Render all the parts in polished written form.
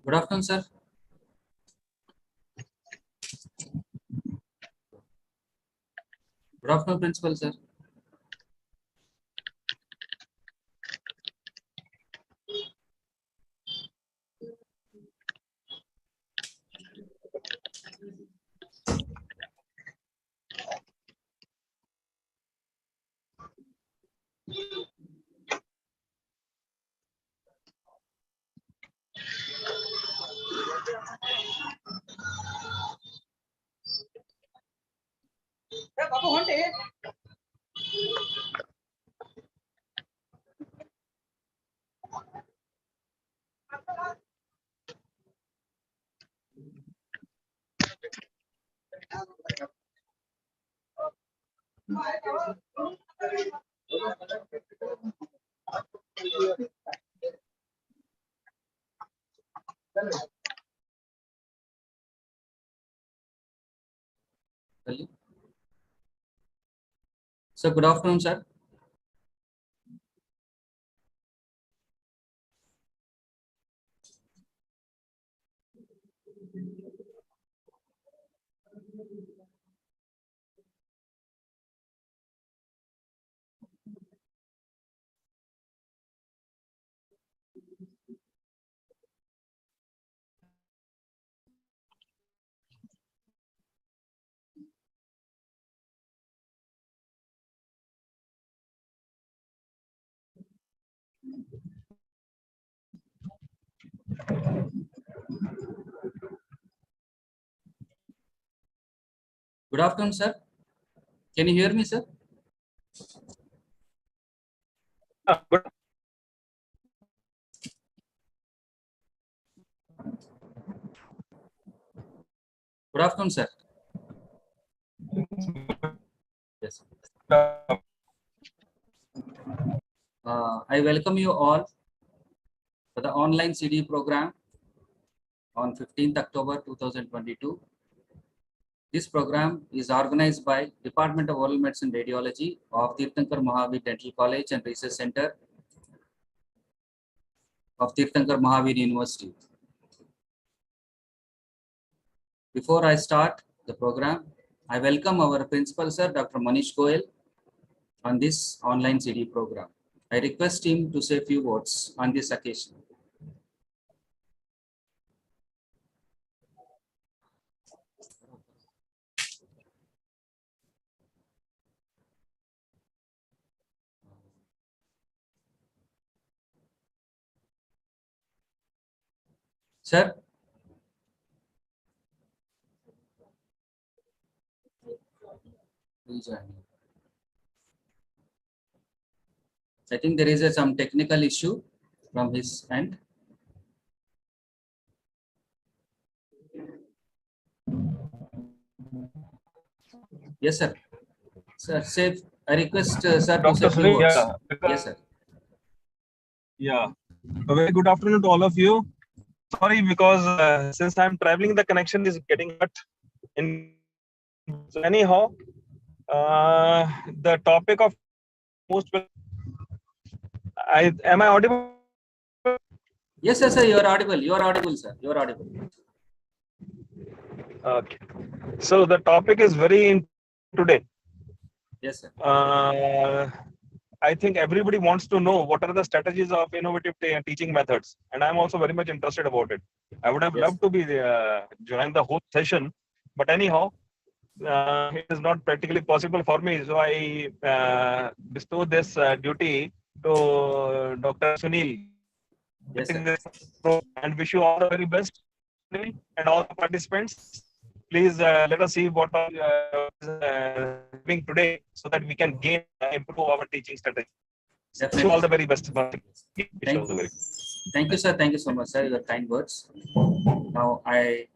Good afternoon, sir. Good afternoon, Principal, sir. Sir, good afternoon, sir. Good afternoon, sir. Can you hear me, sir? Good. Good afternoon, sir. Yes. I welcome you all for the online CD program on 15th October 2022. This program is organized by Department of Oral Medicine Radiology of Tirthankar Mahavir Dental College and Research Center of Tirthankar Mahavir University. Before I start the program, I welcome our principal, sir, Dr. Manish Goel, on this online CD program. I request him to say a few words on this occasion. Sir. Please join me. I think there is some technical issue from his end. Yes, sir. Sir, say, I request sir to say Dr. a few Sunil, words. yeah. Yes, sir. Yeah. A very good afternoon to all of you. Sorry, because since I'm traveling, the connection is getting cut. Anyhow, the topic of most. Am I audible? Yes, sir, sir. You are audible. You are audible, sir. You are audible. Okay. So the topic is very today. Yes, sir. I think everybody wants to know what are the strategies of innovative teaching methods, and I'm also very much interested about it. I would have loved to be join the whole session, but anyhow, it is not practically possible for me. So I bestow this duty to Dr. Sunil. Yes, and wish you all the very best, and all the participants. Please let us see what are doing today, so that we can gain improve our teaching strategy. Wish you all the very best. Thank you, sir. Thank you so much, sir. Your kind words. Now I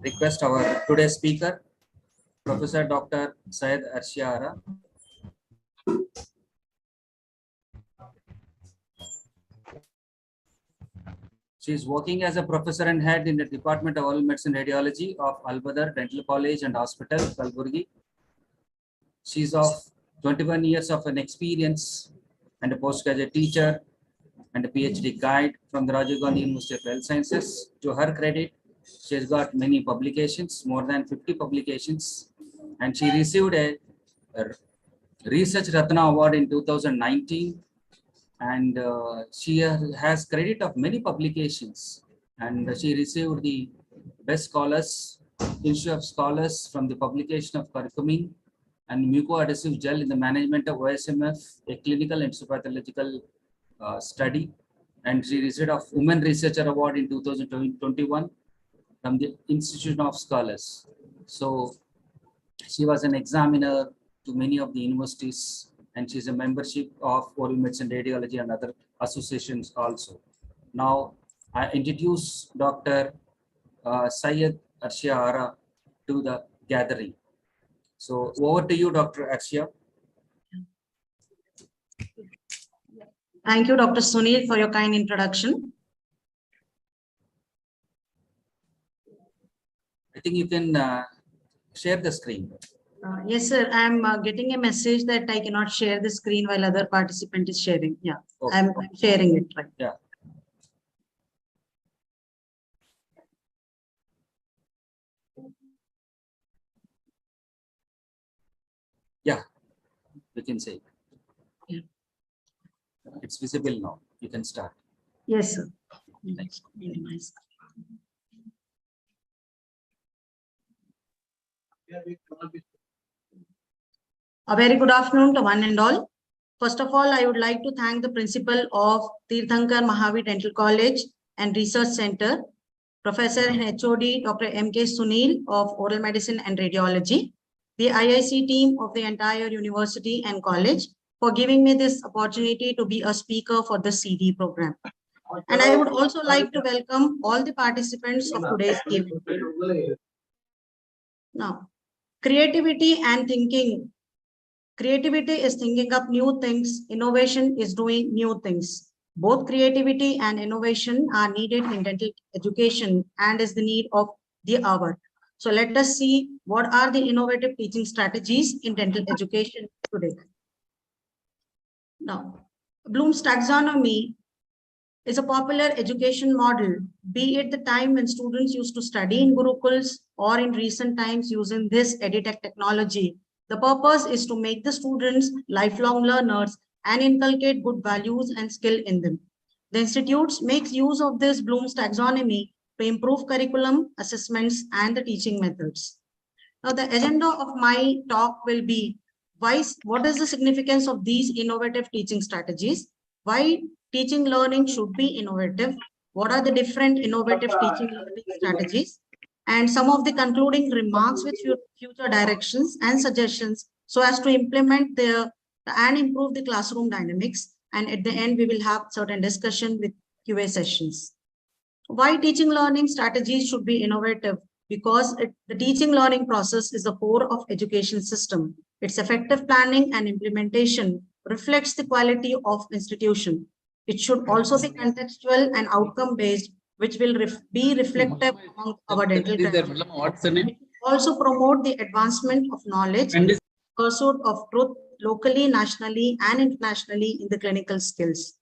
request our today's speaker, Professor Dr. Syed Arshia Ara. She is working as a professor and head in the Department of Oral Medicine Radiology of Al-Badr Dental College and Hospital, Kalburgi. She is of 21 years of an experience and a postgraduate teacher and a PhD guide from the Rajiv Gandhi University of Health Sciences. To her credit, she has got many publications, more than 50 publications, and she received a Research Ratna Award in 2019, and she has credit of many publications, and she received the Best Scholars, Institute of Scholars from the publication of curcumin and mucoadhesive gel in the management of OSMF, a clinical and pathological study, and she received a Women Researcher Award in 2021 from the Institution of Scholars. So she was an examiner to many of the universities, and she's a membership of Oral Medicine, Radiology, and other associations also. Now, I introduce Dr. Syed Arshia Ara to the gathering. So over to you, Dr. Arshia. Thank you, Dr. Sunil, for your kind introduction. I think you can share the screen. Yes, sir. I'm getting a message that I cannot share the screen while other participant is sharing. Yeah, Okay. I'm sharing it. Right. Yeah. Yeah, you can say it. Yeah. It's visible now. You can start. Yes, sir. Minimize. A very good afternoon to one and all. First of all, I would like to thank the principal of Tirthankar Mahavir Dental College and Research Center, Professor and HOD Dr. M.K. Sunil of Oral Medicine and Radiology, the IIC team of the entire university and college for giving me this opportunity to be a speaker for the CD program. And I would also like to welcome all the participants of today's event. Now, creativity and thinking. Creativity is thinking up new things. Innovation is doing new things. Both creativity and innovation are needed in dental education and is the need of the hour. So let us see what are the innovative teaching strategies in dental education today. Now, Bloom's taxonomy is a popular education model, be it the time when students used to study in Gurukuls or in recent times using this EdTech technology. The purpose is to make the students lifelong learners and inculcate good values and skill in them. The institutes makes use of this Bloom's taxonomy to improve curriculum, assessments, and the teaching methods. Now, the agenda of my talk will be what is the significance of these innovative teaching strategies? Why teaching learning should be innovative? What are the different innovative teaching learning strategies? And some of the concluding remarks with future directions and suggestions so as to implement and improve the classroom dynamics. And at the end, we will have certain discussion with QA sessions. Why teaching learning strategies should be innovative? Because the teaching learning process is the core of education system. Its effective planning and implementation reflects the quality of institution. It should also be contextual and outcome based, which will be reflective among our dental graduates. What's the name? It will also promote the advancement of knowledge, pursuit of truth locally, nationally, and internationally in the clinical skills.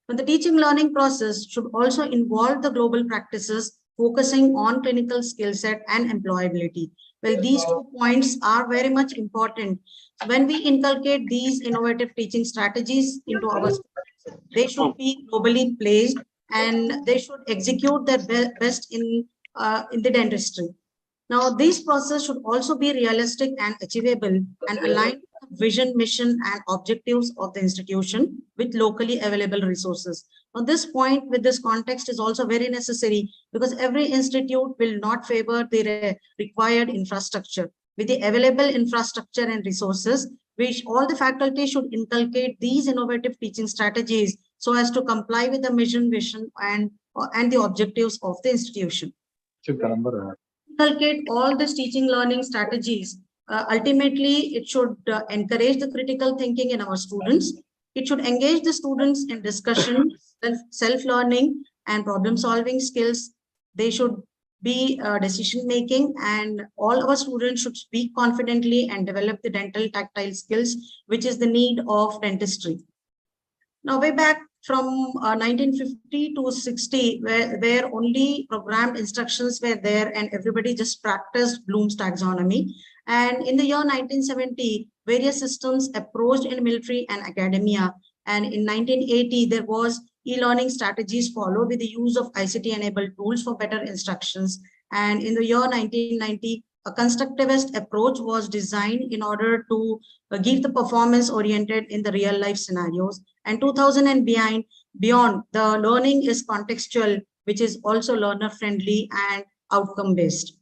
But the teaching learning process should also involve the global practices focusing on clinical skill set and employability. Well, these 2 points are very much important. When we inculcate these innovative teaching strategies into our students, they should be globally placed and they should execute their best in the dentistry. Now, this process should also be realistic and achievable and aligned with the vision, mission, and objectives of the institution with locally available resources. Now, this point with this context is also very necessary because every institute will not favor the required infrastructure. With the available infrastructure and resources, which all the faculty should inculcate these innovative teaching strategies so as to comply with the mission, vision, and the objectives of the institution. Inculcate all these teaching learning strategies. Ultimately, it should encourage the critical thinking in our students. It should engage the students in discussion, self-learning, and problem-solving skills. They should be decision making, and all our students should speak confidently and develop the dental tactile skills, which is the need of dentistry. Now, way back from 1950 to 60, where only programmed instructions were there and everybody just practiced Bloom's taxonomy. And in the year 1970, various systems approached in military and academia. And in 1980, there was e-learning strategies followed with the use of ICT-enabled tools for better instructions. And in the year 1990, a constructivist approach was designed in order to give the performance oriented in the real life scenarios. And 2000 and beyond, the learning is contextual, which is also learner friendly and outcome based.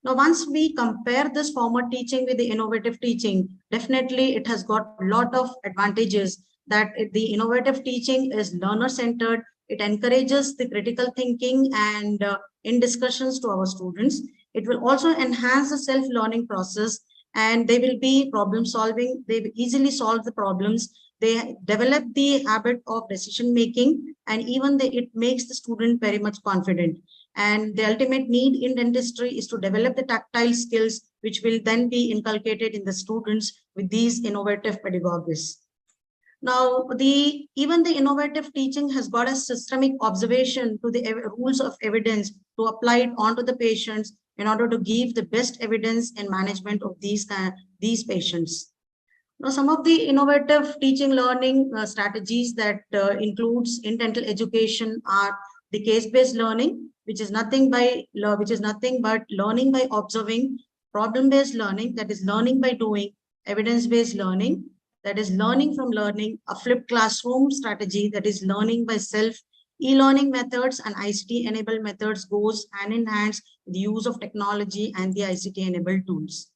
Now, once we compare this former teaching with the innovative teaching, definitely it has got a lot of advantages. That the innovative teaching is learner centered. It encourages the critical thinking and in discussions to our students. It will also enhance the self-learning process, and they will be problem solving. They will easily solve the problems. They develop the habit of decision making, and even it makes the student very much confident. And the ultimate need in dentistry is to develop the tactile skills, which will then be inculcated in the students with these innovative pedagogies. Now, even the innovative teaching has got a systemic observation to the rules of evidence to apply it onto the patients in order to give the best evidence in management of these patients. Now, some of the innovative teaching learning strategies that includes in dental education are the case-based learning, which is nothing but learning by observing, problem-based learning, that is learning by doing, evidence-based learning, that is learning from learning, a flipped classroom strategy, that is learning by self, e-learning methods and ICT-enabled methods goes hand in hand with the use of technology and the ICT-enabled tools.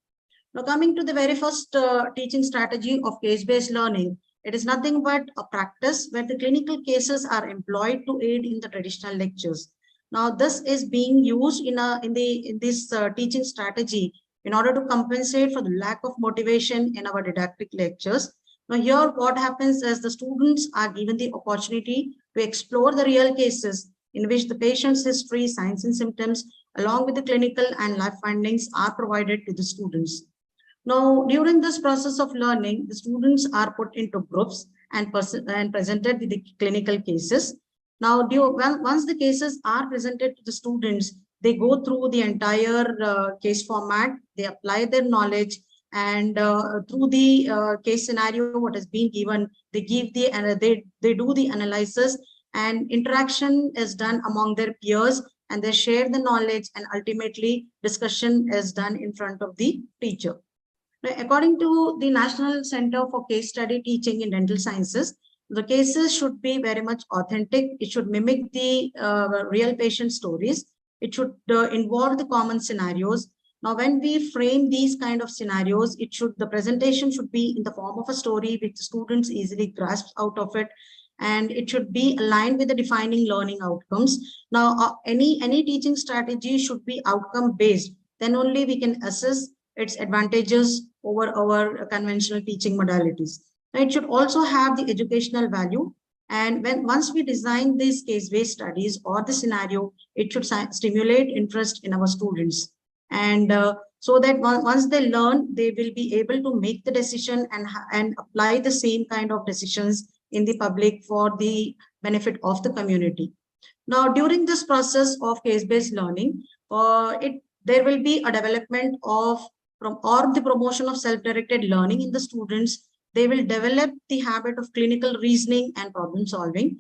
Now, coming to the very first teaching strategy of case-based learning, it is nothing but a practice where the clinical cases are employed to aid in the traditional lectures. Now, this is being used in this teaching strategy in order to compensate for the lack of motivation in our didactic lectures. Now, here what happens is the students are given the opportunity to explore the real cases in which the patient's history, signs and symptoms, along with the clinical and lab findings are provided to the students. Now, during this process of learning, the students are put into groups and presented with the clinical cases. Now, once the cases are presented to the students, they go through the entire case format, they apply their knowledge, and through the case scenario what has been given, they give they do the analysis, and interaction is done among their peers, and they share the knowledge, and ultimately discussion is done in front of the teacher. Now, according to the National Center for Case Study Teaching in Dental Sciences, the cases should be very much authentic. It should mimic the real patient stories. It should involve the common scenarios. Now, when we frame these kind of scenarios, the presentation should be in the form of a story which the students easily grasp out of it, and it should be aligned with the defining learning outcomes. Now, any teaching strategy should be outcome based. Then only we can assess its advantages over our conventional teaching modalities. Now, it should also have the educational value. And once we design these case-based studies or the scenario, it should stimulate interest in our students. And so that once they learn, they will be able to make the decision and apply the same kind of decisions in the public for the benefit of the community. Now, during this process of case-based learning, there will be a development of the promotion of self-directed learning in the students. They will develop the habit of clinical reasoning and problem solving.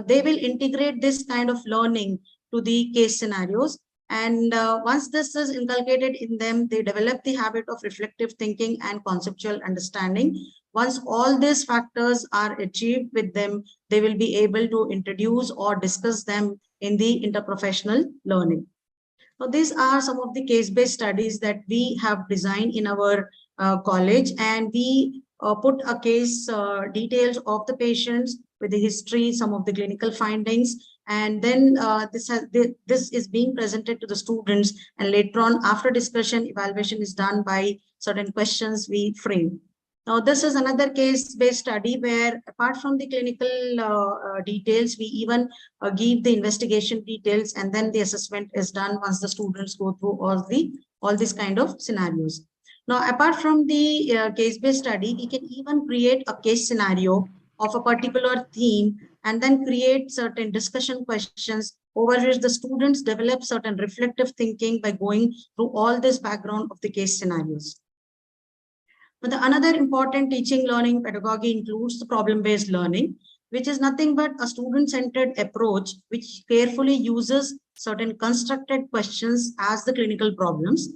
They will integrate this kind of learning to the case scenarios. And once this is inculcated in them, they develop the habit of reflective thinking and conceptual understanding. Once all these factors are achieved with them, they will be able to introduce or discuss them in the interprofessional learning. So these are some of the case-based studies that we have designed in our college, and we put a case details of the patients with the history, some of the clinical findings, and then this is being presented to the students, and later on after discussion, evaluation is done by certain questions we frame. Now, this is another case-based study where apart from the clinical details, we even give the investigation details, and then the assessment is done once the students go through all these kind of scenarios. Now, apart from the case-based study, we can even create a case scenario of a particular theme and then create certain discussion questions over which the students develop certain reflective thinking by going through all this background of the case scenarios. But another important teaching learning pedagogy includes the problem-based learning, which is nothing but a student-centered approach which carefully uses certain constructed questions as the clinical problems.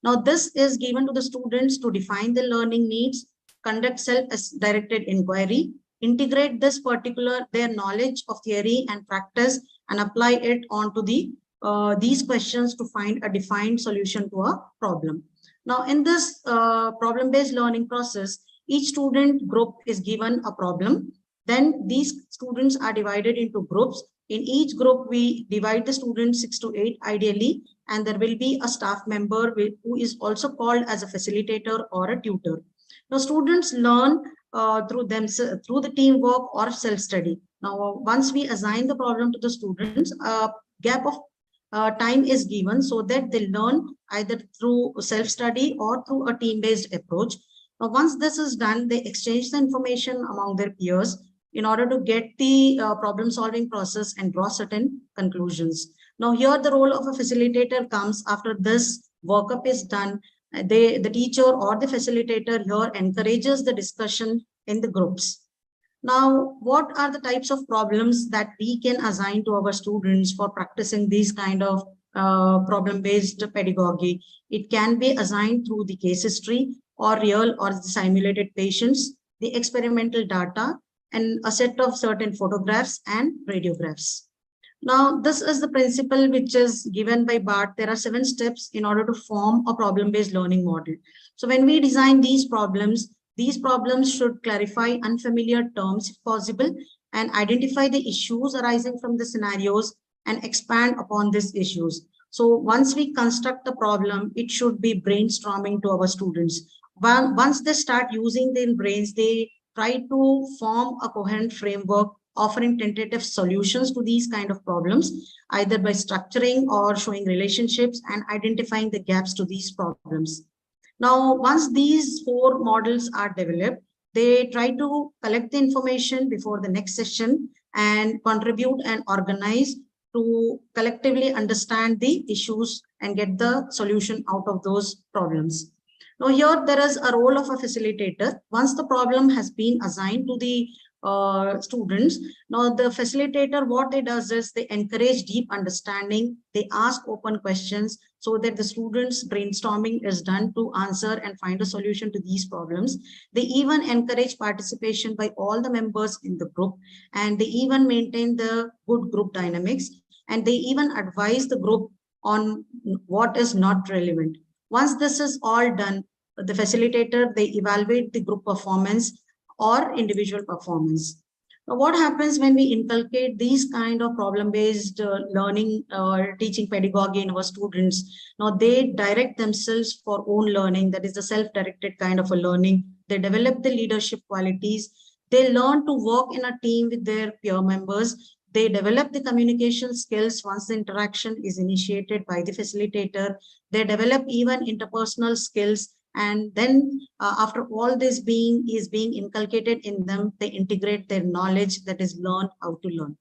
Now, this is given to the students to define the learning needs, conduct self-directed inquiry, integrate this particular their knowledge of theory and practice, and apply it onto these questions to find a defined solution to a problem. Now, in this problem-based learning process, each student group is given a problem. Then these students are divided into groups. In each group, we divide the students 6 to 8 ideally, and there will be a staff member who is also called as a facilitator or a tutor. Now, students learn through the teamwork or self-study. Now, once we assign the problem to the students, a gap of time is given so that they learn either through self-study or through a team-based approach. Once this is done, they exchange the information among their peers in order to get the problem-solving process and draw certain conclusions. Now, here the role of a facilitator comes after this workup is done. The teacher or the facilitator here encourages the discussion in the groups. Now, what are the types of problems that we can assign to our students for practicing these kind of problem-based pedagogy? It can be assigned through the case history or real or the simulated patients, the experimental data, and a set of certain photographs and radiographs. Now, this is the principle which is given by Bart. There are 7 steps in order to form a problem-based learning model. So when we design these problems should clarify unfamiliar terms if possible and identify the issues arising from the scenarios and expand upon these issues. So once we construct the problem, it should be brainstorming to our students. Once they start using their brains, they try to form a coherent framework offering tentative solutions to these kind of problems, either by structuring or showing relationships and identifying the gaps to these problems. Now, once these 4 models are developed, they try to collect the information before the next session and contribute and organize to collectively understand the issues and get the solution out of those problems. Now, here there is a role of a facilitator. Once the problem has been assigned to the students, now the facilitator, what it does is they encourage deep understanding. They ask open questions so that the students brainstorming is done to answer and find a solution to these problems. They even encourage participation by all the members in the group, and they even maintain the good group dynamics, and they even advise the group on what is not relevant. Once this is all done, the facilitator, they evaluate the group performance or individual performance. Now, what happens when we inculcate these kind of problem-based learning or teaching pedagogy in our students? Now, they direct themselves for own learning, that is the self-directed kind of a learning. They develop the leadership qualities. They learn to work in a team with their peer members. They develop the communication skills once the interaction is initiated by the facilitator. They develop even interpersonal skills. And then after all this is being inculcated in them, they integrate their knowledge, that is learn how to learn.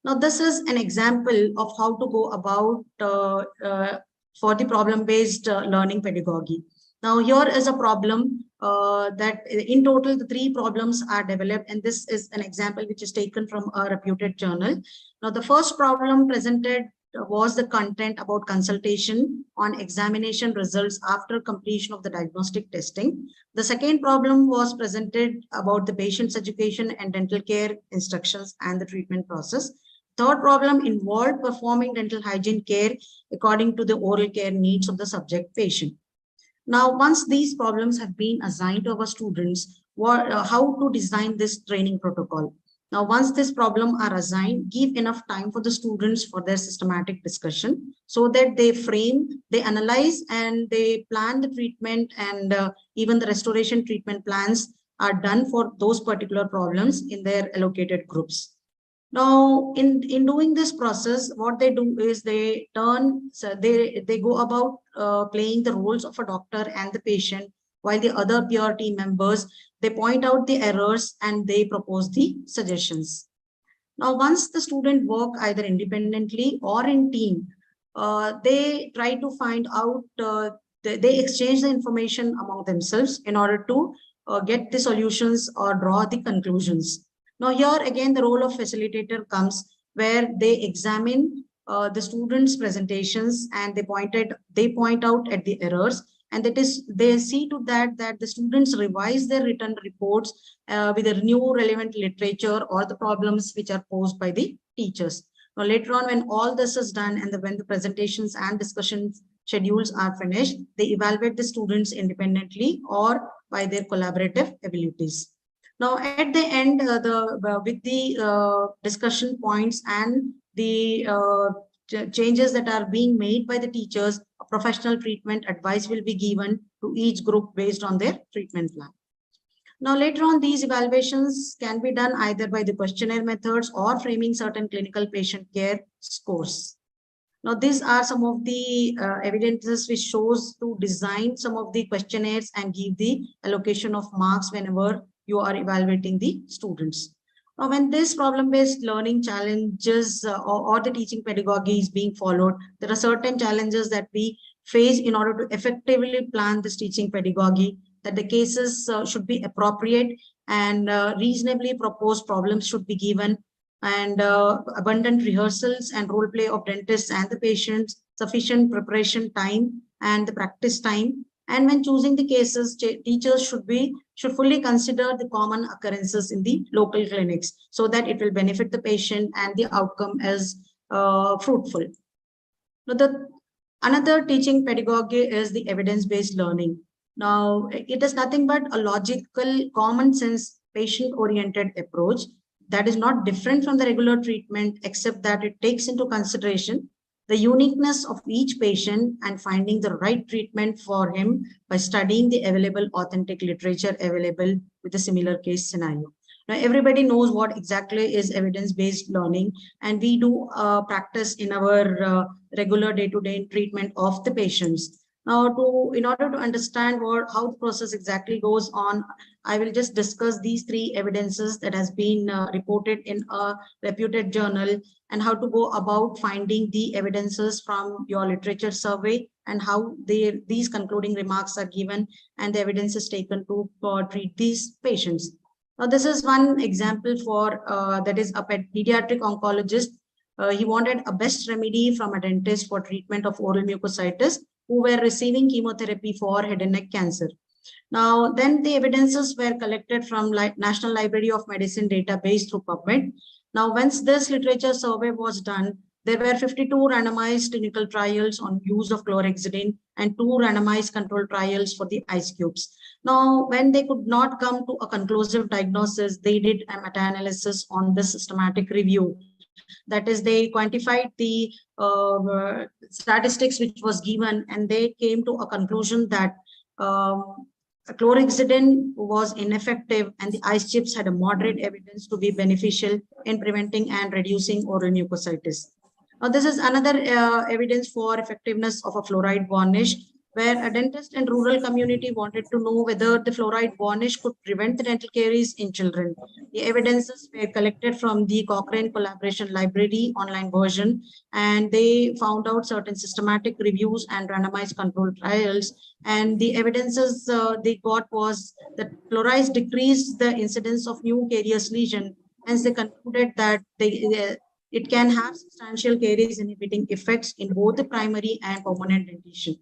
Now, this is an example of how to go about for the problem-based learning pedagogy. Now, here is a problem that in total, the 3 problems are developed, and this is an example which is taken from a reputed journal. Now, the first problem presented was the content about consultation on examination results after completion of the diagnostic testing. The second problem was presented about the patient's education and dental care instructions and the treatment process. Third problem involved performing dental hygiene care according to the oral care needs of the subject patient. Now, once these problems have been assigned to our students, how to design this training protocol? Now, once this problem are assigned, give enough time for the students for their systematic discussion so that they frame, they analyze, and they plan the treatment, and even the restoration treatment plans are done for those particular problems in their allocated groups. Now, in doing this process, what they do is they go about playing the roles of a doctor and the patient while the other peer team members, they point out the errors and they propose the suggestions. Now, once the student work either independently or in team, they try to find out, they exchange the information among themselves in order to get the solutions or draw the conclusions. Now, here again, the role of facilitator comes where they examine the students' presentations and they point out at the errors, and that is they see to that the students revise their written reports with the new relevant literature or the problems which are posed by the teachers. Now, later on, when all this is done and when the presentations and discussion schedules are finished, they evaluate the students independently or by their collaborative abilities. Now, at the end, with the discussion points and the changes that are being made by the teachers, a professional treatment advice will be given to each group based on their treatment plan. Now, later on, these evaluations can be done either by the questionnaire methods or framing certain clinical patient care scores. Now, these are some of the evidences which shows to design some of the questionnaires and give the allocation of marks whenever you are evaluating the students. Now, when this problem-based learning challenges or the teaching pedagogy is being followed, there are certain challenges that we face in order to effectively plan this teaching pedagogy, that the cases should be appropriate and reasonably proposed problems should be given, and abundant rehearsals and role play of dentists and the patients, sufficient preparation time and the practice time. And when choosing the cases, teachers should fully consider the common occurrences in the local clinics so that it will benefit the patient and the outcome is fruitful. Now, another teaching pedagogy is the evidence-based learning. Now, it is nothing but a logical, common sense, patient-oriented approach that is not different from the regular treatment, except that it takes into consideration the uniqueness of each patient and finding the right treatment for him by studying the available authentic literature available with a similar case scenario. Now, everybody knows what exactly is evidence-based learning, and we do practice in our regular day-to-day treatment of the patients. Now, in order to understand how the process exactly goes on, I will just discuss these three evidences that has been reported in a reputed journal, and how to go about finding the evidences from your literature survey and how these concluding remarks are given and the evidence is taken to treat these patients. Now, this is one example for that is a pediatric oncologist. He wanted a best remedy from a dentist for treatment of oral mucositis who were receiving chemotherapy for head and neck cancer. Now, then the evidences were collected from National Library of Medicine database through PubMed. Now, once this literature survey was done, there were 52 randomized clinical trials on use of chlorhexidine and 2 randomized control trials for the ice cubes. Now, when they could not come to a conclusive diagnosis, they did a meta-analysis on this systematic review. That is, they quantified the statistics which was given, and they came to a conclusion that chlorhexidine was ineffective and the ice chips had a moderate evidence to be beneficial in preventing and reducing oral mucositis. Now, this is another evidence for effectiveness of a fluoride varnish, where a dentist in rural community wanted to know whether the fluoride varnish could prevent the dental caries in children. The evidences were collected from the Cochrane Collaboration Library online version, and they found out certain systematic reviews and randomized control trials. And the evidences they got was that fluorides decreased the incidence of new carious lesion. Hence, they concluded that it can have substantial caries inhibiting effects in both the primary and permanent dentition.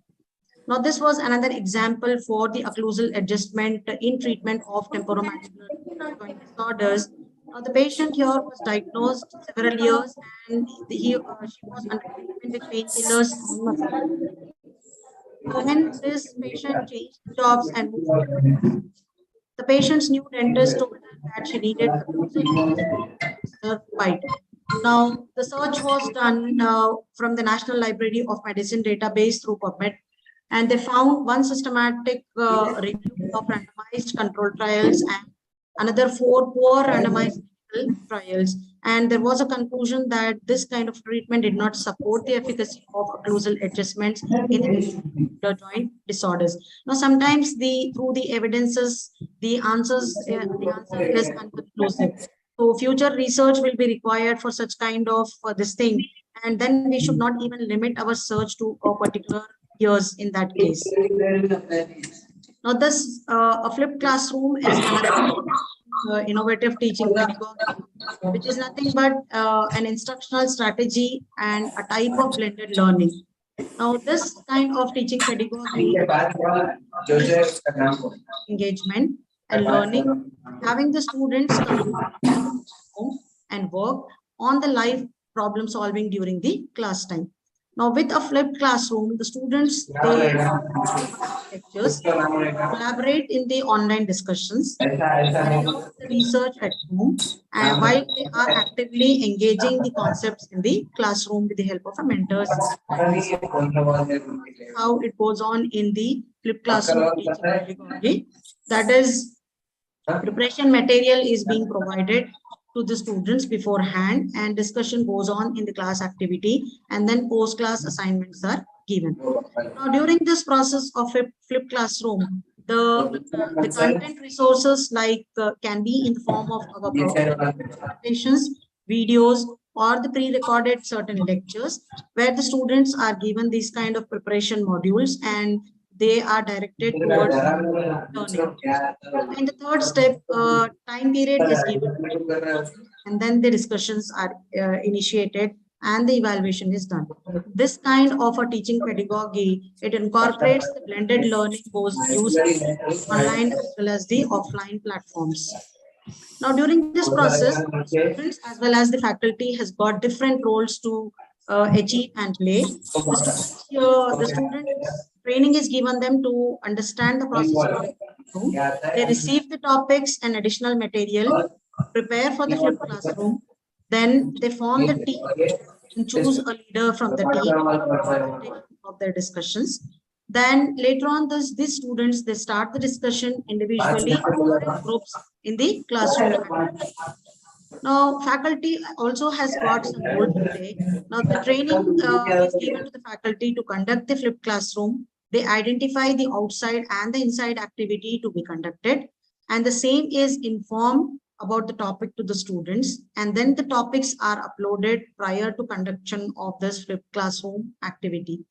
Now, this was another example for the occlusal adjustment in treatment of temporomandibular joint disorders. Now, the patient here was diagnosed several years, and she was under treatment with painkillers and muscle. When this patient changed jobs and moved to the patient's new dentist told her that she needed occlusal adjustment to her bite. Now, the search was done from the National Library of Medicine database through PubMed, and they found one systematic review of randomized control trials and another 4 poor randomized trials. And there was a conclusion that this kind of treatment did not support the efficacy of occlusal adjustments in the joint disorders. Now, sometimes through the evidences, the answer is inconclusive. So future research will be required for such kind of this thing. And then we should not even limit our search to a particular years in that case. Now, this a flipped classroom is another innovative teaching pedagogy, which is nothing but an instructional strategy and a type of blended learning. Now, this kind of teaching pedagogy engagement and learning, having the students come home and work on the live problem solving during the class time. Now, with a flipped classroom, the students, they lectures, collaborate in the online discussions, carry out the research at home, and while they are actively engaging the concepts in the classroom with the help of a mentors. How it goes on in the flipped classroom teaching pedagogy. That is, preparation material is being provided to the students beforehand, and discussion goes on in the class activity, and then post-class assignments are given. Now, during this process of a flipped classroom, the content resources like can be in the form of our presentations, videos, or the pre-recorded certain lectures where the students are given these kind of preparation modules and they are directed towards learning. In the third step, time period is given, and then the discussions are initiated and the evaluation is done. This kind of a teaching pedagogy, it incorporates the blended learning both used online as well as the offline platforms. Now, during this process, students as well as the faculty has got different roles to achieve and play. The students training is given them to understand the process. They receive the topics and additional material, prepare for the flipped classroom, then they form the team and choose a leader from the team of their discussions. Then later on, these students, they start the discussion individually or in groups in the classroom. Now, faculty also has got some role to play. Now, the training is given to the faculty to conduct the flipped classroom. They identify the outside and the inside activity to be conducted. And the same is informed about the topic to the students. And then the topics are uploaded prior to conduction of this flipped classroom activity.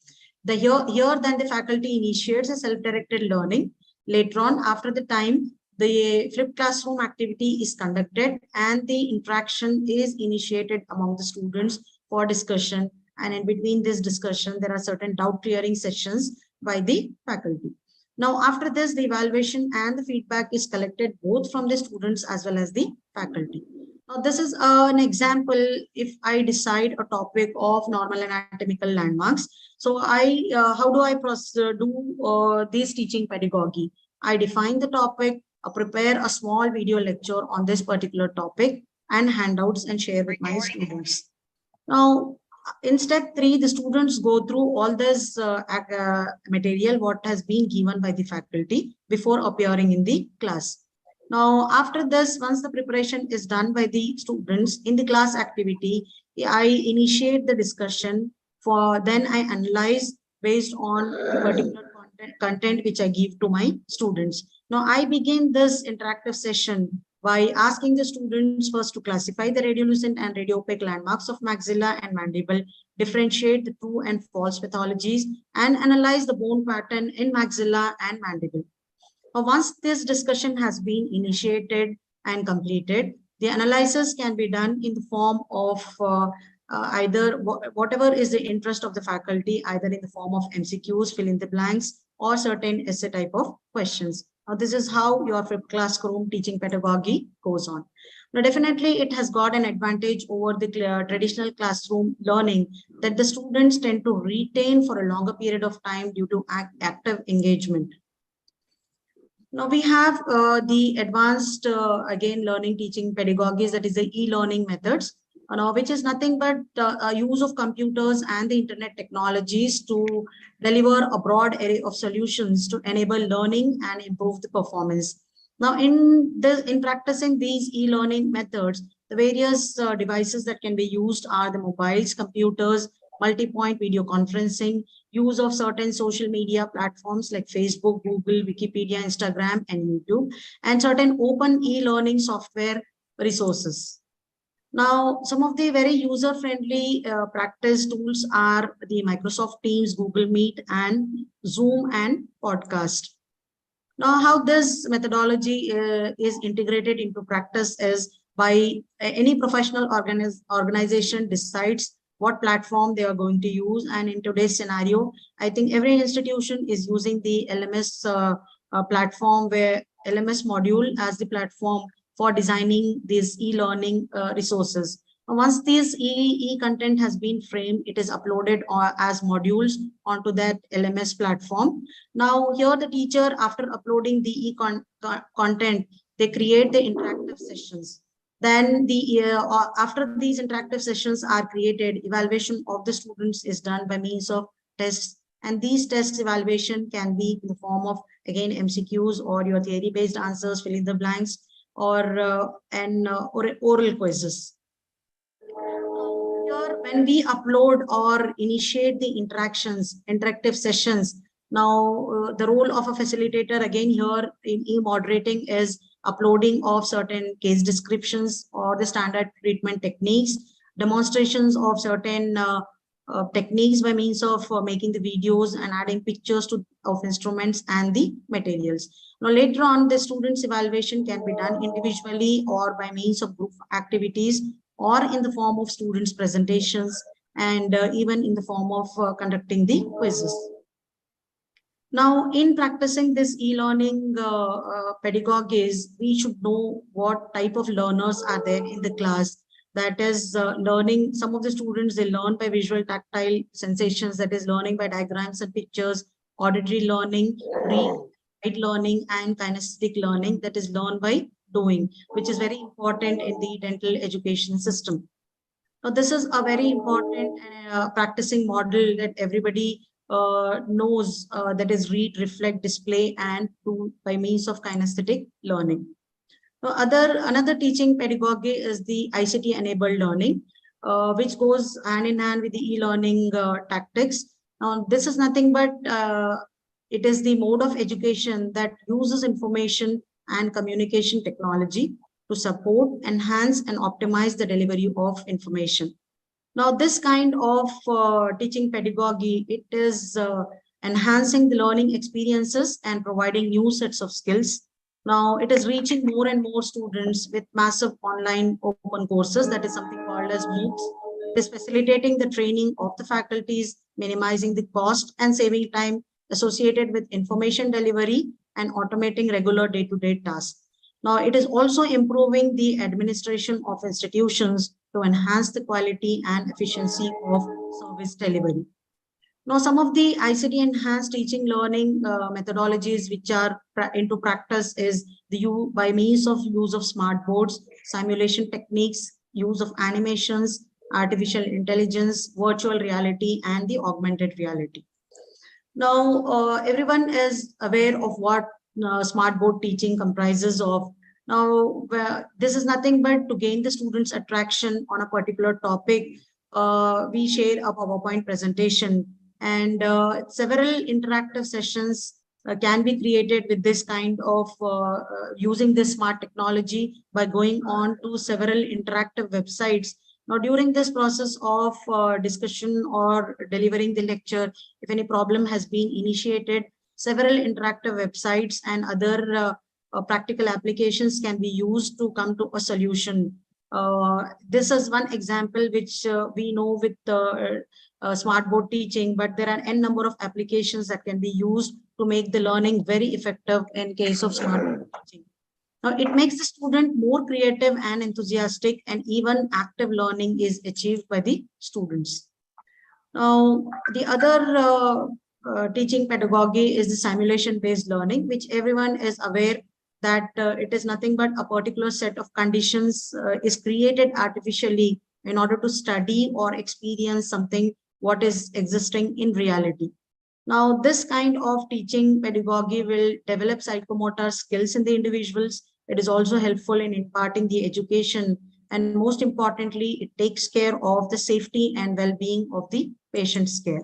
Here then the faculty initiates a self-directed learning. Later on, after the time, the flipped classroom activity is conducted and the interaction is initiated among the students for discussion. And in between this discussion, there are certain doubt clearing sessions by the faculty. Now, after this, the evaluation and the feedback is collected both from the students as well as the faculty. Now, this is an example if I decide a topic of normal anatomical landmarks. So how do I do this teaching pedagogy? I define the topic, prepare a small video lecture on this particular topic and handouts and share with my students. Now, in step 3, the students go through all this material, what has been given by the faculty before appearing in the class. Now, after this, once the preparation is done by the students in the class activity, I initiate the discussion then I analyze based on the particular content which I give to my students. Now, I begin this interactive session by asking the students first to classify the radiolucent and radiopaque landmarks of maxilla and mandible, differentiate the true and false pathologies, and analyze the bone pattern in maxilla and mandible. Once this discussion has been initiated and completed, the analysis can be done in the form of either whatever is the interest of the faculty, either in the form of MCQs, fill in the blanks, or certain essay type of questions. Now, this is how your flipped classroom teaching pedagogy goes on. Now, definitely it has got an advantage over the traditional classroom learning that the students tend to retain for a longer period of time due to active engagement. Now we have the advanced, again, learning teaching pedagogies, that is the e-learning methods, which is nothing but use of computers and the internet technologies to deliver a broad array of solutions to enable learning and improve the performance. Now, in practicing these e-learning methods, The various devices that can be used are the mobiles, computers, multi-point video conferencing, use of certain social media platforms like Facebook, Google, Wikipedia, Instagram, and YouTube, and certain open e-learning software resources. Now, some of the very user-friendly practice tools are the Microsoft Teams, Google Meet, and Zoom and Podcast. Now, how this methodology is integrated into practice is by any professional organization decides what platform they are going to use. And in today's scenario, I think every institution is using the LMS platform, where LMS module as the platform for designing these e-learning resources. Once this e-content has been framed, it is uploaded as modules onto that LMS platform. Now here the teacher, after uploading the content, they create the interactive sessions. Then after these interactive sessions are created, evaluation of the students is done by means of tests. And these tests evaluation can be in the form of, again, MCQs or your theory-based answers, fill in the blanks, or oral quizzes. Here, when we upload or initiate the interactive sessions, now the role of a facilitator again here in e-moderating is uploading of certain case descriptions or the standard treatment techniques, demonstrations of certain techniques by means of making the videos and adding pictures of instruments and the materials. Now later on, the students' evaluation can be done individually or by means of group activities, or in the form of students' presentations, and even in the form of conducting the quizzes. Now, in practicing this e-learning pedagogies, we should know what type of learners are there in the class. That is learning. Some of the students, they learn by visual tactile sensations, that is learning by diagrams and pictures, auditory learning, read learning, and kinesthetic learning, that is learn by doing, which is very important in the dental education system. Now, this is a very important practicing model that everybody knows, that is read, reflect, display, and do by means of kinesthetic learning. Now, another teaching pedagogy is the ICT-enabled learning, which goes hand in hand with the e-learning tactics. Now, this is nothing but it is the mode of education that uses information and communication technology to support, enhance, and optimize the delivery of information. Now, this kind of teaching pedagogy, it is enhancing the learning experiences and providing new sets of skills. Now, it is reaching more and more students with massive online open courses, that is something called as MOOCs. It is facilitating the training of the faculties, minimizing the cost and saving time associated with information delivery and automating regular day-to-day tasks. Now, it is also improving the administration of institutions to enhance the quality and efficiency of service delivery. Now, some of the ICT enhanced teaching learning methodologies which are into practice is by means of use of smart boards, simulation techniques, use of animations, artificial intelligence, virtual reality, and the augmented reality. Now, everyone is aware of what smart board teaching comprises of. Now, this is nothing but to gain the students' attraction on a particular topic. We share a PowerPoint presentation, and several interactive sessions can be created with this kind of using this smart technology by going on to several interactive websites. Now, during this process of discussion or delivering the lecture, if any problem has been initiated, several interactive websites and other practical applications can be used to come to a solution. This is one example which we know with smart board teaching, but there are n number of applications that can be used to make the learning very effective in case of smart board teaching. Now, it makes the student more creative and enthusiastic, and even active learning is achieved by the students. Now, the other teaching pedagogy is the simulation-based learning, which everyone is aware that it is nothing but a particular set of conditions is created artificially in order to study or experience something what is existing in reality. Now, this kind of teaching pedagogy will develop psychomotor skills in the individuals. It is also helpful in imparting the education and most importantly, it takes care of the safety and well-being of the patient's care.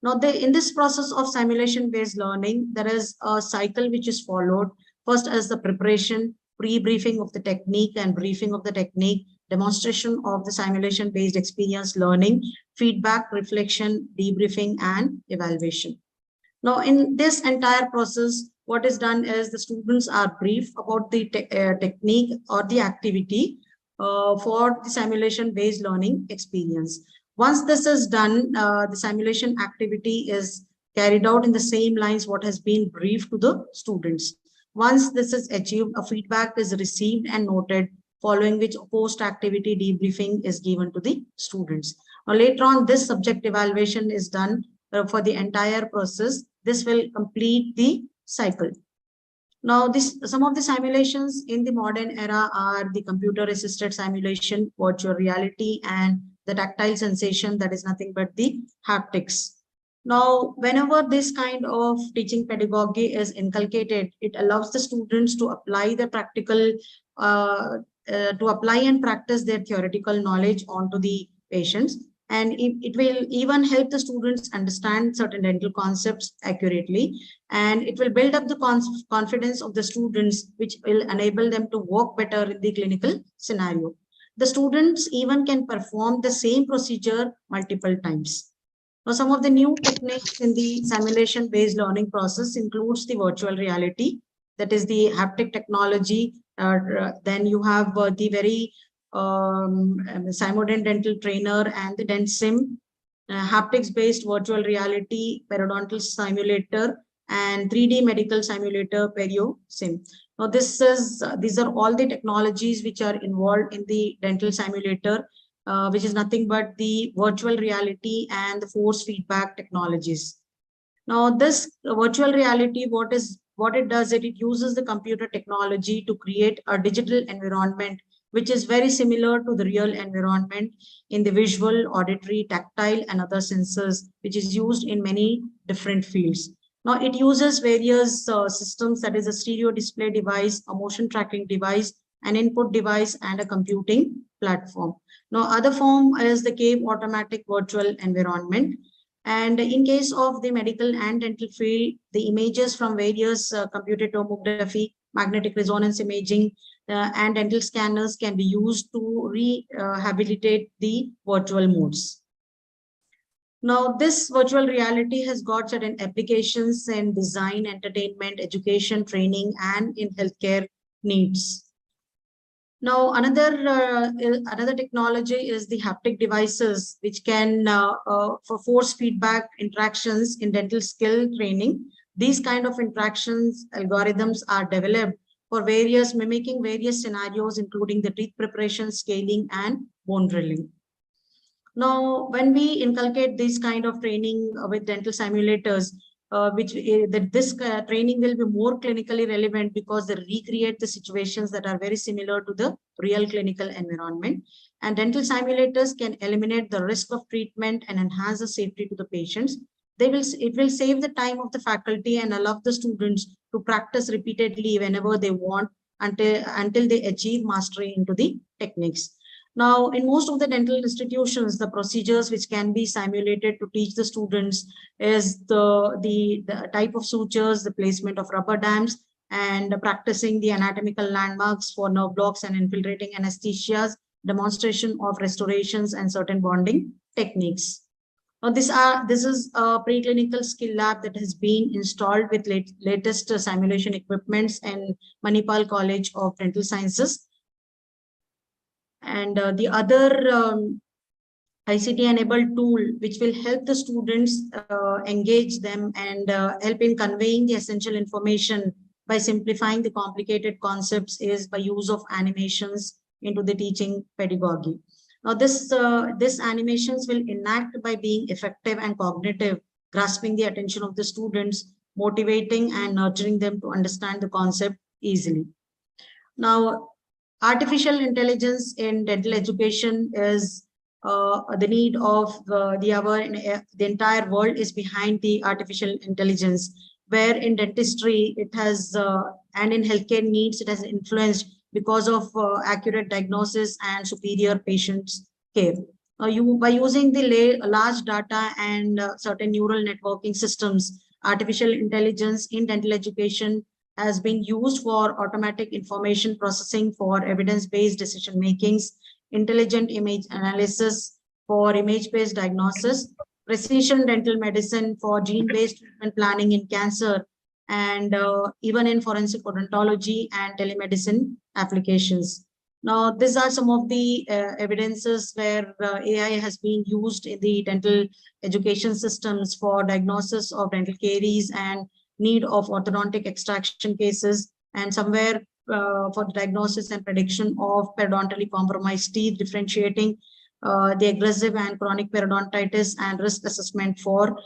Now, in this process of simulation-based learning, there is a cycle which is followed. First as the preparation, pre-briefing of the technique and briefing of the technique, demonstration of the simulation-based experience learning, feedback, reflection, debriefing, and evaluation. Now, in this entire process, what is done is the students are briefed about the technique or the activity for the simulation-based learning experience. Once this is done, the simulation activity is carried out in the same lines what has been briefed to the students. Once this is achieved, a feedback is received and noted, following which post-activity debriefing is given to the students. Now, later on, this subject evaluation is done for the entire process. This will complete the cycle. Now, some of the simulations in the modern era are the computer-assisted simulation, virtual reality, and the tactile sensation, that is nothing but the haptics. Now, whenever this kind of teaching pedagogy is inculcated, it allows the students to apply the practical, to apply and practice their theoretical knowledge onto the patients. And it will even help the students understand certain dental concepts accurately, and it will build up the confidence of the students, which will enable them to work better in the clinical scenario. The students even can perform the same procedure multiple times. Now, some of the new techniques in the simulation-based learning process includes the virtual reality, that is the haptic technology. Then you have the very Simodent dental trainer and the DentSim, haptics-based virtual reality, periodontal simulator, and 3D medical simulator, PerioSim. Now, these are all the technologies which are involved in the dental simulator, which is nothing but the virtual reality and the force feedback technologies. Now, this virtual reality, what it does, it uses the computer technology to create a digital environment which is very similar to the real environment in the visual, auditory, tactile, and other sensors, which is used in many different fields. Now, it uses various systems, that is a stereo display device, a motion tracking device, an input device, and a computing platform. Now, other form is the cave automatic virtual environment. And in case of the medical and dental field, the images from various computed tomography, magnetic resonance imaging, and dental scanners can be used to rehabilitate the virtual modes. Now, this virtual reality has got certain applications in design, entertainment, education, training, and in healthcare needs. Now, another technology is the haptic devices, which can for force feedback interactions in dental skill training. These kind of interactions algorithms are developed for mimicking various scenarios, including the teeth preparation, scaling, and bone drilling. Now, when we inculcate this kind of training with dental simulators, this training will be more clinically relevant because they recreate the situations that are very similar to the real clinical environment. And dental simulators can eliminate the risk of treatment and enhance the safety to the patients. It will save the time of the faculty and allow the students to practice repeatedly whenever they want until they achieve mastery into the techniques. Now, in most of the dental institutions, the procedures which can be simulated to teach the students is the type of sutures, the placement of rubber dams, and practicing the anatomical landmarks for nerve blocks and infiltrating anesthesias, demonstration of restorations, and certain bonding techniques. Now, this is a preclinical skill lab that has been installed with latest simulation equipments in Manipal College of Dental Sciences. And the other ICT-enabled tool which will help the students engage them and help in conveying the essential information by simplifying the complicated concepts is by use of animations into the teaching pedagogy. Now, this animations will enact by being effective and cognitive, grasping the attention of the students, motivating and nurturing them to understand the concept easily. Now, artificial intelligence in dental education is the need of the entire world is behind the artificial intelligence, where in dentistry it has and in healthcare needs it has influenced because of accurate diagnosis and superior patients care. By using the large data and certain neural networking systems, artificial intelligence in dental education has been used for automatic information processing for evidence-based decision makings, intelligent image analysis for image-based diagnosis, precision dental medicine for gene-based treatment planning in cancer, and even in forensic odontology and telemedicine applications. Now, these are some of the evidences where AI has been used in the dental education systems for diagnosis of dental caries and need of orthodontic extraction cases, and somewhere for the diagnosis and prediction of periodontally compromised teeth, differentiating the aggressive and chronic periodontitis, and risk assessment for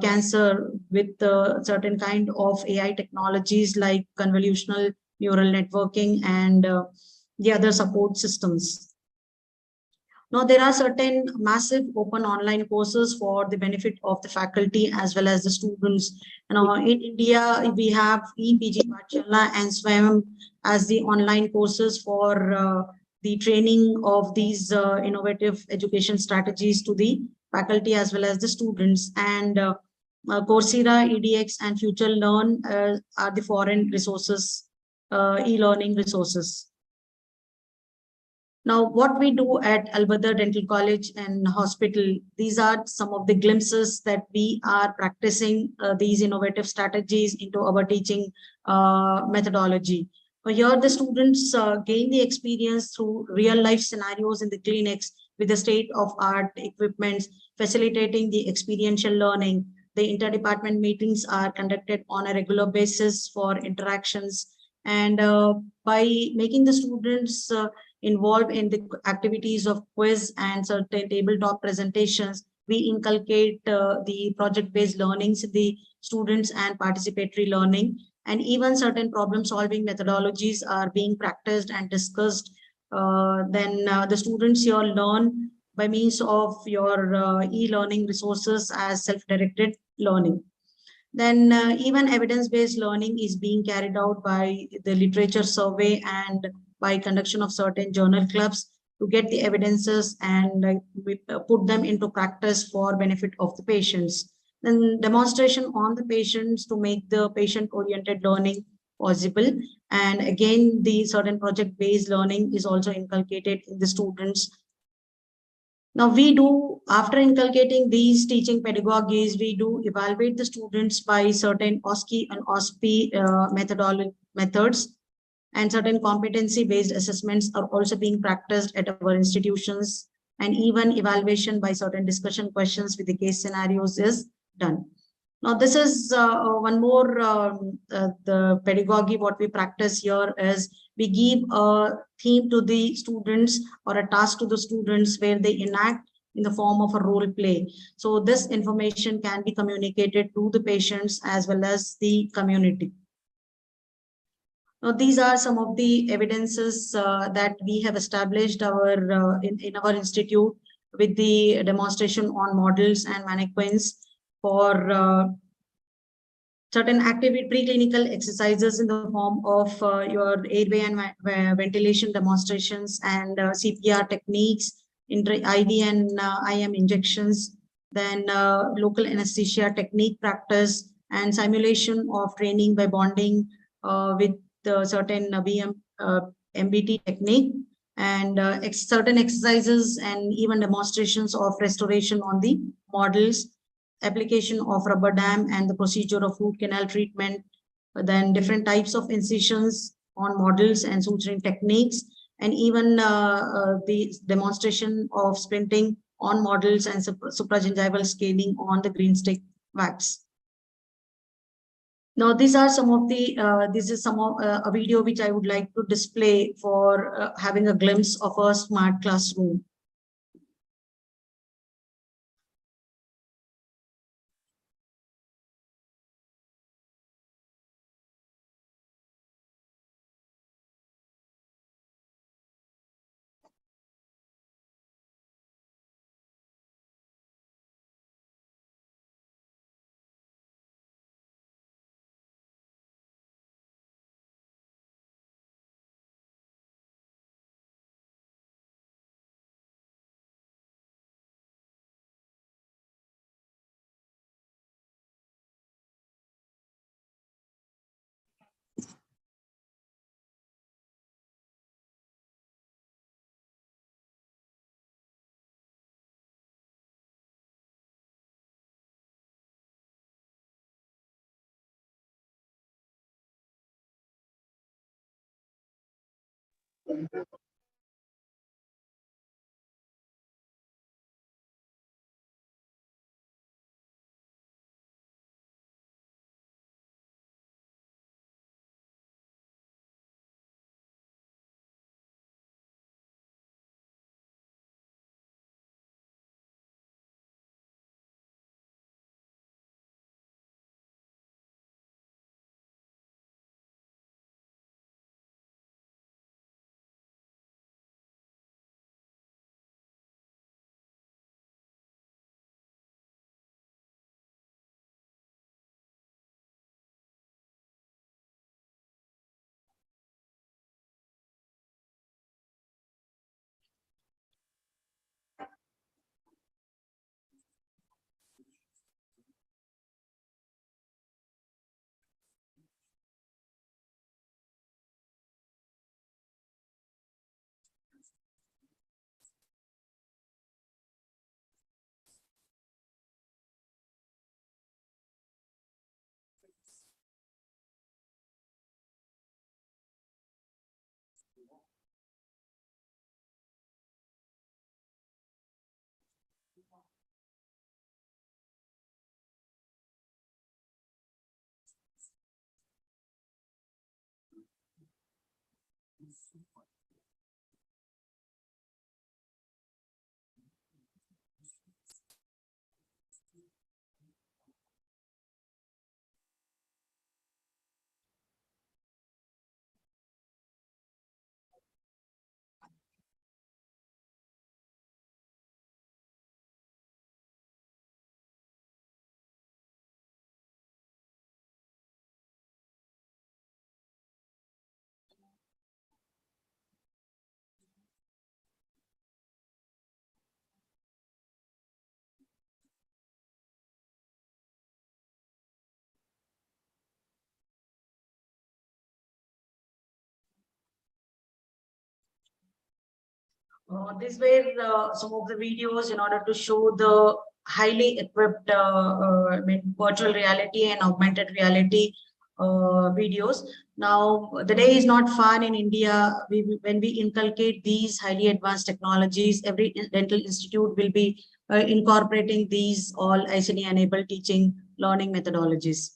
cancer with certain kind of AI technologies like convolutional neural networking and the other support systems. Now, there are certain massive open online courses for the benefit of the faculty as well as the students. Now, in India, we have EPG Pachala and SWAM as the online courses for the training of these innovative education strategies to the faculty as well as the students. And Coursera, EDX, and Future Learn are the foreign resources, e-learning resources. Now, what we do at Al-Badr Dental College and Hospital, these are some of the glimpses that we are practicing these innovative strategies into our teaching methodology. Here, the students gain the experience through real-life scenarios in the clinics with the state-of-art equipment, facilitating the experiential learning. The interdepartment meetings are conducted on a regular basis for interactions, and by making the students involved in the activities of quiz and certain tabletop presentations, we inculcate the project-based learnings in the students and participatory learning, and even certain problem-solving methodologies are being practiced and discussed. Then the students here learn by means of your e-learning resources as self-directed learning. Then even evidence-based learning is being carried out by the literature survey and by conduction of certain journal clubs to get the evidences and put them into practice for benefit of the patients. Then demonstration on the patients to make the patient-oriented learning possible. And again, the certain project-based learning is also inculcated in the students. Now, we do, after inculcating these teaching pedagogies, we do evaluate the students by certain OSCE and OSPE methods, and certain competency-based assessments are also being practiced at our institutions, and even evaluation by certain discussion questions with the case scenarios is done. Now, this is one more, the pedagogy, what we practice here is we give a theme to the students or a task to the students where they enact in the form of a role play. So this information can be communicated to the patients as well as the community. Now, these are some of the evidences that we have established in our institute with the demonstration on models and mannequins for certain activity preclinical exercises in the form of your airway and ventilation demonstrations and CPR techniques, IV and IM injections, then local anesthesia technique practice, and simulation of training by bonding with certain MBT technique, and certain exercises and even demonstrations of restoration on the models, application of rubber dam and the procedure of root canal treatment, then different types of incisions on models and suturing techniques, and even the demonstration of splinting on models and supragingival scaling on the green stick wax. Now, these are some of the, this is some of a video which I would like to display for having a glimpse of a smart classroom. These were some of the videos in order to show the highly equipped virtual reality and augmented reality videos. Now, the day is not far in India. When we inculcate these highly advanced technologies, every dental institute will be incorporating these all ICT-enabled teaching learning methodologies.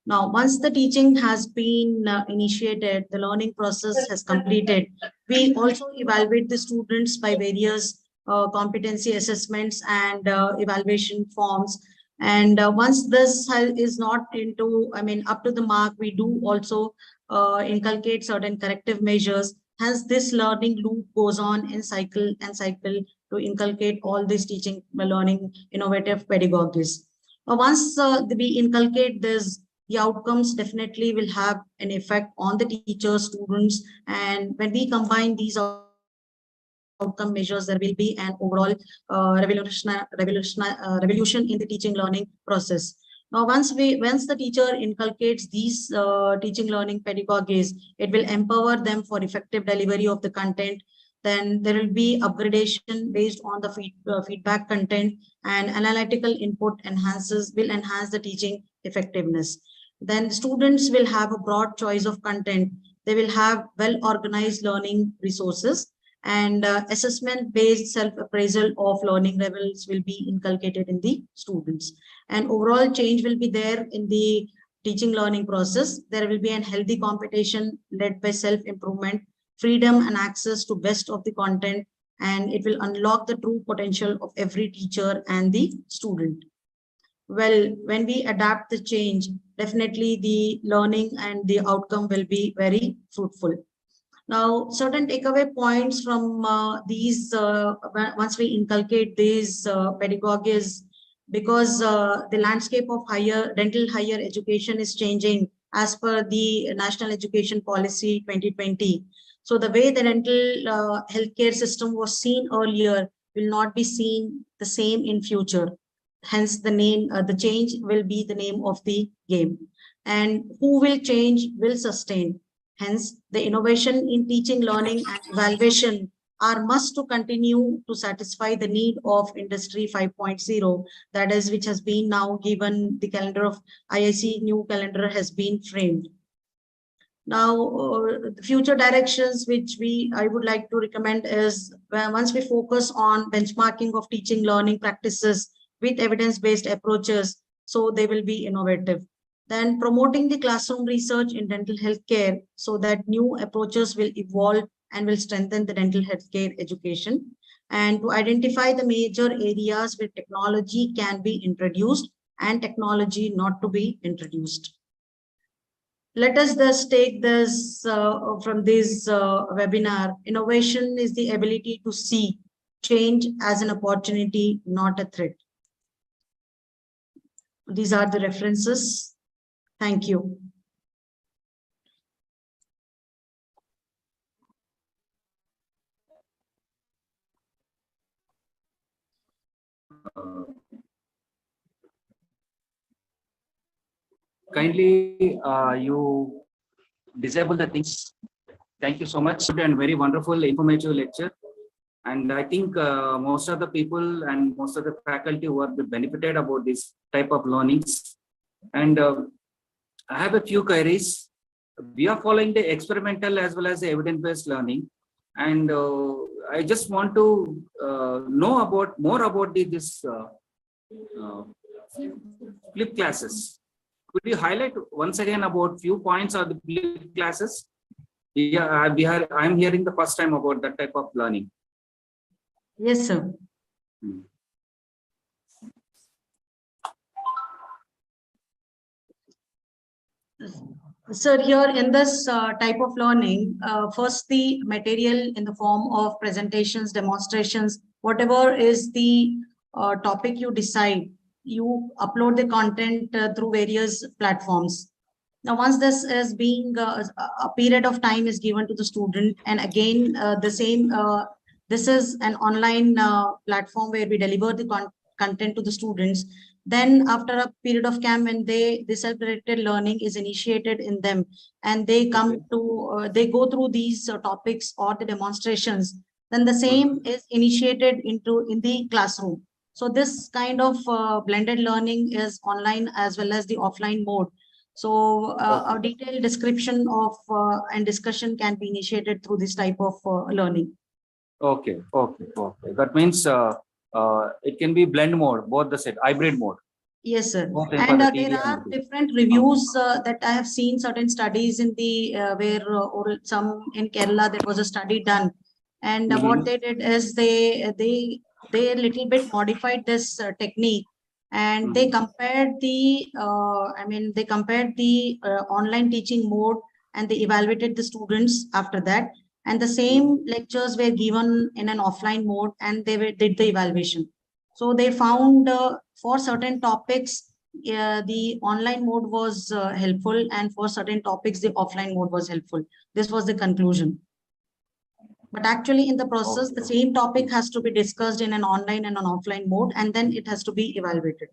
Now, once the teaching has been initiated, the learning process has completed. We also evaluate the students by various competency assessments and evaluation forms. And once this is not up to the mark, we do also inculcate certain corrective measures. Hence, this learning loop goes on in cycle and cycle to inculcate all these teaching, learning, innovative pedagogies. Once we inculcate this, the outcomes definitely will have an effect on the teachers, students, and when we combine these outcome measures, there will be an overall revolution in the teaching learning process. Now, once the teacher inculcates these teaching learning pedagogies, it will empower them for effective delivery of the content. Then there will be upgradation based on the feedback content, and analytical input will enhance the teaching effectiveness. Then students will have a broad choice of content. They will have well-organized learning resources, and assessment-based self-appraisal of learning levels will be inculcated in the students. And overall change will be there in the teaching learning process. There will be a healthy competition led by self-improvement, freedom and access to best of the content, and it will unlock the true potential of every teacher and the student. Well, when we adapt the change, definitely the learning and the outcome will be very fruitful. Now, certain takeaway points from these, once we inculcate these pedagogies, because the landscape of dental higher education is changing as per the National Education Policy 2020. So the way the dental healthcare system was seen earlier will not be seen the same in future. Hence, the change will be the name of the game. And who will change will sustain. Hence, the innovation in teaching, learning, and evaluation are must to continue to satisfy the need of Industry 5.0, that is, which has been now given the calendar of IIC new calendar has been framed. Now, the future directions which I would like to recommend is once we focus on benchmarking of teaching learning practices with evidence-based approaches, so they will be innovative. Then promoting the classroom research in dental healthcare so that new approaches will evolve and will strengthen the dental healthcare education. And to identify the major areas where technology can be introduced and technology not to be introduced. Let us thus take this from this webinar. Innovation is the ability to see change as an opportunity, not a threat. These are the references. Thank you. Kindly you disable the things. Thank you so much and very wonderful informative lecture. And I think most of the people and most of the faculty who are benefited about this type of learnings. And I have a few queries. We are following the experimental as well as the evidence-based learning. And I just want to know about more about this flip classes. Could you highlight once again about few points of the flip classes? Yeah, I'm hearing the first time about that type of learning. Yes, sir. Sir, here in this type of learning, first the material in the form of presentations, demonstrations, whatever is the topic you decide, you upload the content through various platforms. Now, once this is being a period of time is given to the student, and again, this is an online platform where we deliver the content to the students. Then after a period of time when the self-directed learning is initiated in them and they come to, they go through these topics or the demonstrations, then the same is initiated in the classroom. So this kind of blended learning is online as well as the offline mode. So a detailed description of and discussion can be initiated through this type of learning. Okay. That means it can be blend mode, both the set, hybrid mode. Yes, sir. Okay, And there are different reviews that I have seen certain studies in the where or some in Kerala there was a study done, and what they did is they little bit modified this technique, and they compared the they compared the online teaching mode and they evaluated the students after that, and the same lectures were given in an offline mode and they did the evaluation. So they found for certain topics, the online mode was helpful, and for certain topics, the offline mode was helpful. This was the conclusion. But actually in the process, the same topic has to be discussed in an online and an offline mode, and then it has to be evaluated.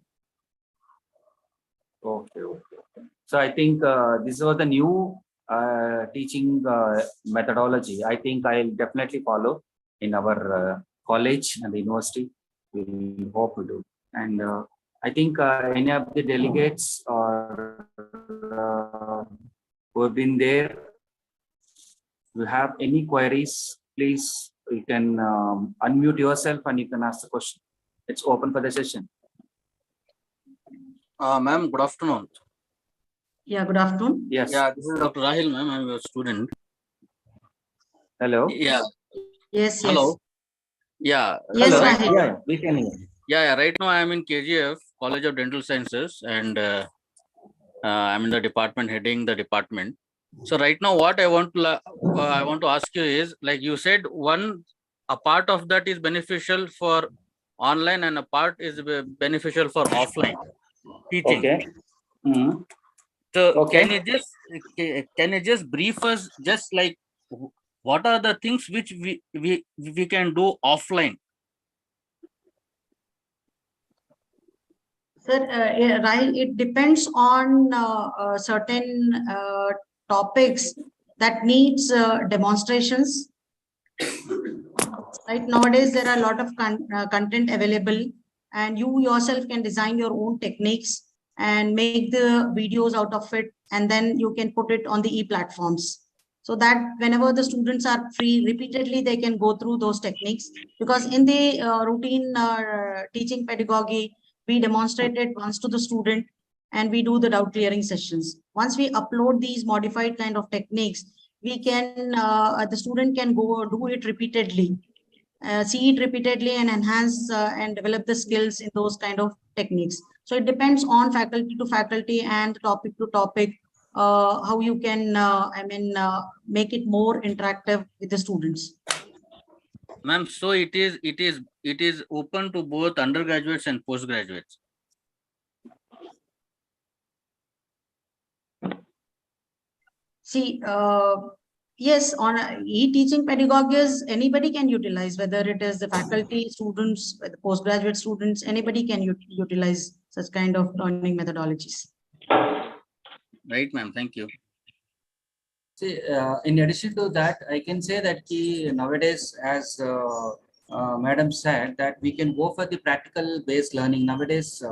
Okay. So I think this was the new teaching methodology. I think I'll definitely follow in our college and the university. We hope to do. And I think any of the delegates or who have been there, you have any queries, please, you can unmute yourself and you can ask the question. It's open for the session. Ma'am, good afternoon. Yeah, good afternoon. Yes. Yeah, this is Dr. Rahil, ma'am. I'm a student. Hello. Yeah. Yes. Hello. Yeah. Yes, Hello. Rahil. Yeah, we can hear. Yeah. Right now, I'm in KGF, College of Dental Sciences, and I'm in the department, heading the department. So right now, what I want to ask you is, like you said, a part of that is beneficial for online, and a part is beneficial for offline teaching. Okay. So can you just brief us, just like what are the things which we can do offline? Sir, Rahil, it depends on certain topics that needs demonstrations. Right nowadays, there are a lot of content available, and you yourself can design your own techniques. and make the videos out of it, and then you can put it on the e-platforms. So that whenever the students are free, repeatedly they can go through those techniques, because in the routine teaching pedagogy, we demonstrate it once to the student and we do the doubt clearing sessions. Once we upload these modified kind of techniques, we can, the student can go do it repeatedly, see it repeatedly and enhance and develop the skills in those kind of techniques. So it depends on faculty to faculty and topic to topic, how you can, make it more interactive with the students. Ma'am, so it is open to both undergraduates and postgraduates. See, yes, on e-teaching pedagogies, anybody can utilize, whether it is the faculty, students, the postgraduate students, anybody can utilize such kind of learning methodologies. Right, ma'am. Thank you. See, in addition to that, I can say that nowadays, as Madam said, that we can go for the practical based learning nowadays,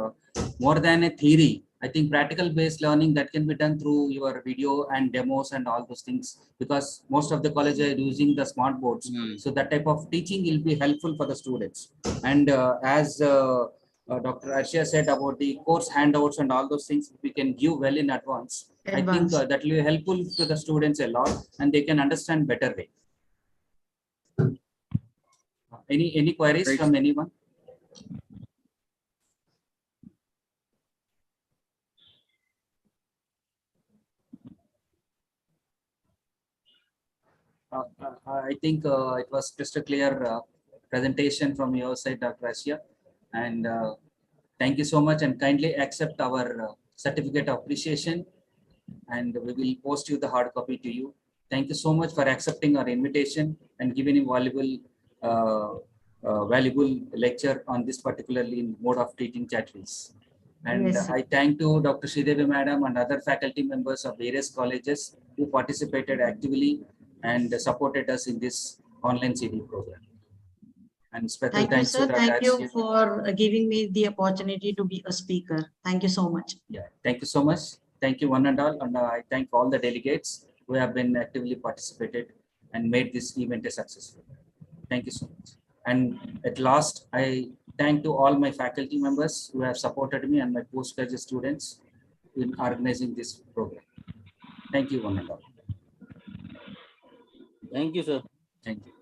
more than a theory. I think practical based learning that can be done through your video and demos and all those things, because most of the colleges are using the smart boards. So that type of teaching will be helpful for the students. And as Dr. Arshia said about the course handouts and all those things, we can give well in advance. I think that will be helpful to the students a lot, and they can understand better way. Any queries Right. from anyone? I think it was just a clear presentation from your side, Dr. Asia, and thank you so much, and kindly accept our certificate of appreciation, and we will post you the hard copy to you. Thank you so much for accepting our invitation and giving a valuable lecture on this particularly mode of teaching chatteries. And Yes, I thank to Dr. Sridevi Madam and other faculty members of various colleges who participated actively and supported us in this online CD program. And special thank you, thanks to sir. Dr. Thank you Arshia. for giving me the opportunity to be a speaker. Thank you so much. Yeah, thank you so much. Thank you one and all. And I thank all the delegates who have been actively participated and made this event a successful. Thank you so much. And at last, I thank to all my faculty members who have supported me and my postgraduate students in organizing this program. Thank you one and all. Thank you, sir. Thank you.